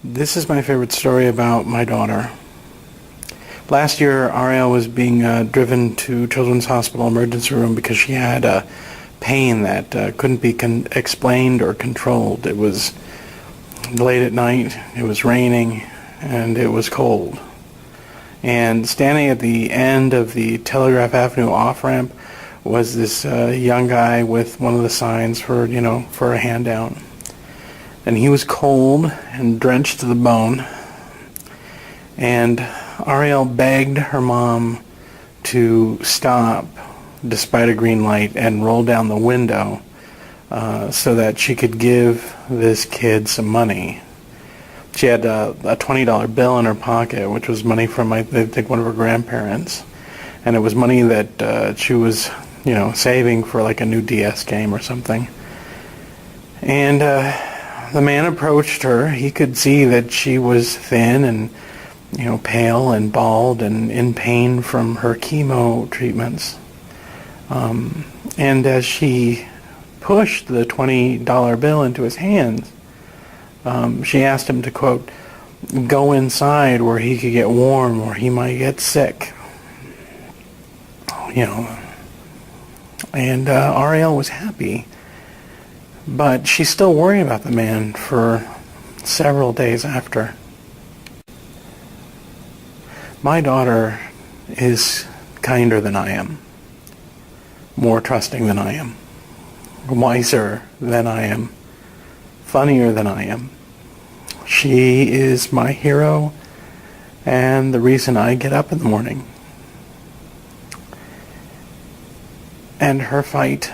This is my favorite story about my daughter. Last year, Ariel was being driven to Children's Hospital emergency room because she had a pain that couldn't be explained or controlled. It was late at night, it was raining, and it was cold. And standing at the end of the Telegraph Avenue off-ramp was this young guy with one of the signs for a handout. And he was cold and drenched to the bone. And Ariel begged her mom to stop despite a green light and roll down the window so that she could give this kid some money. She had a $20 bill in her pocket, which was money from, I think, one of her grandparents. And it was money that she was, saving for like a new DS game or something. And the man approached her. He could see that she was thin and, pale and bald and in pain from her chemo treatments. And as she pushed the $20 bill into his hands, she asked him to, quote, go inside where he could get warm or he might get sick. And Ariel was happy. But she's still worried about the man for several days after. My daughter is kinder than I am, more trusting than I am, wiser than I am, funnier than I am. She is my hero and the reason I get up in the morning. And her fight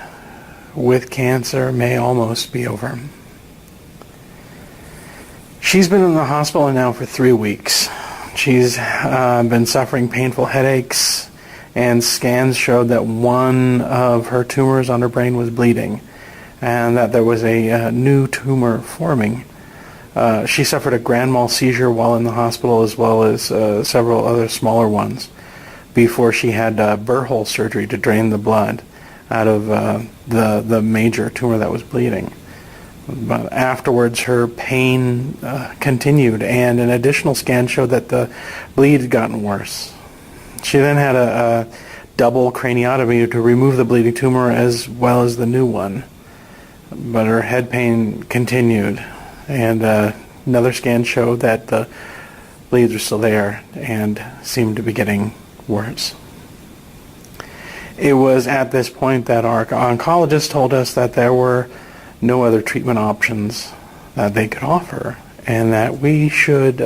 with cancer may almost be over. She's been in the hospital now for 3 weeks. She's been suffering painful headaches, and scans showed that one of her tumors on her brain was bleeding, and that there was a new tumor forming. She suffered a grand mal seizure while in the hospital, as well as several other smaller ones, before she had burr hole surgery to drain the blood out of the major tumor that was bleeding. But afterwards, her pain continued, and an additional scan showed that the bleed had gotten worse. She then had a double craniotomy to remove the bleeding tumor as well as the new one. But her head pain continued, and another scan showed that the bleeds were still there and seemed to be getting worse. It was at this point that our oncologist told us that there were no other treatment options that they could offer, and that we should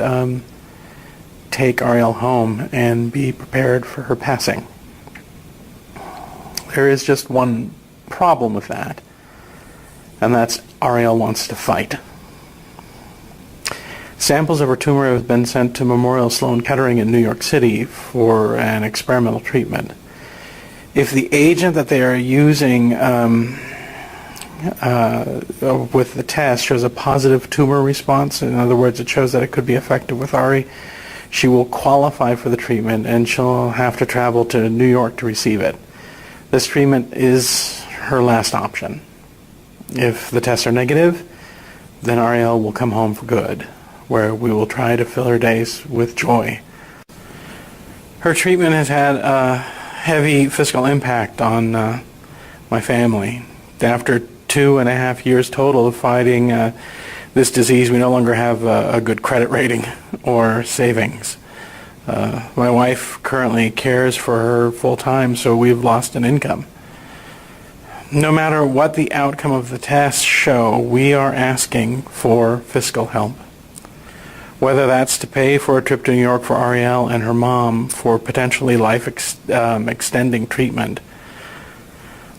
take Ariel home and be prepared for her passing. There is just one problem with that, and that's Ariel wants to fight. Samples of her tumor have been sent to Memorial Sloan Kettering in New York City for an experimental treatment. If the agent that they are using with the test shows a positive tumor response, in other words, it shows that it could be effective with Ari, she will qualify for the treatment and she'll have to travel to New York to receive it. This treatment is her last option. If the tests are negative, then Ariel will come home for good, where we will try to fill her days with joy. Her treatment has had a heavy fiscal impact on my family. After 2.5 years total of fighting this disease, we no longer have a good credit rating or savings. My wife currently cares for her full-time, so we've lost an income. No matter what the outcome of the tests show, we are asking for fiscal help. Whether that's to pay for a trip to New York for Ariel and her mom for potentially life-extending treatment,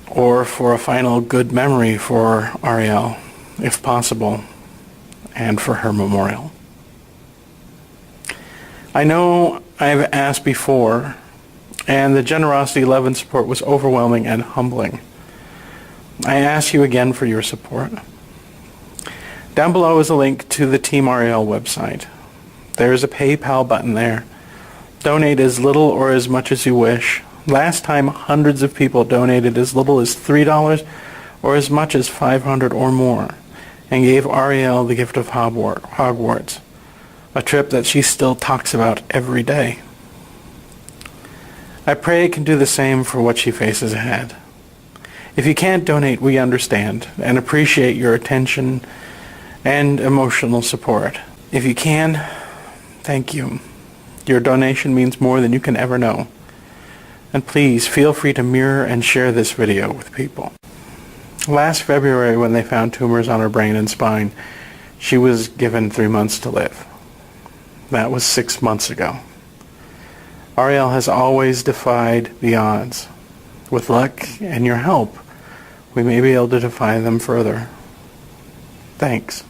or for a final good memory for Ariel, if possible, and for her memorial. I know I've asked before, and the generosity, love, and support was overwhelming and humbling. I ask you again for your support. Down below is a link to the Team Ariel website. There is a PayPal button there. Donate as little or as much as you wish. Last time, hundreds of people donated as little as $3 or as much as $500 or more, and gave Ariel the gift of Hogwarts. a trip that she still talks about every day. I pray it can do the same for what she faces ahead. If you can't donate, we understand and appreciate your attention and emotional support. If you can, thank you. Your donation means more than you can ever know. And please feel free to mirror and share this video with people. Last February, when they found tumors on her brain and spine, she was given 3 months to live. That was 6 months ago. Ariel has always defied the odds. With luck and your help, we may be able to defy them further. Thanks.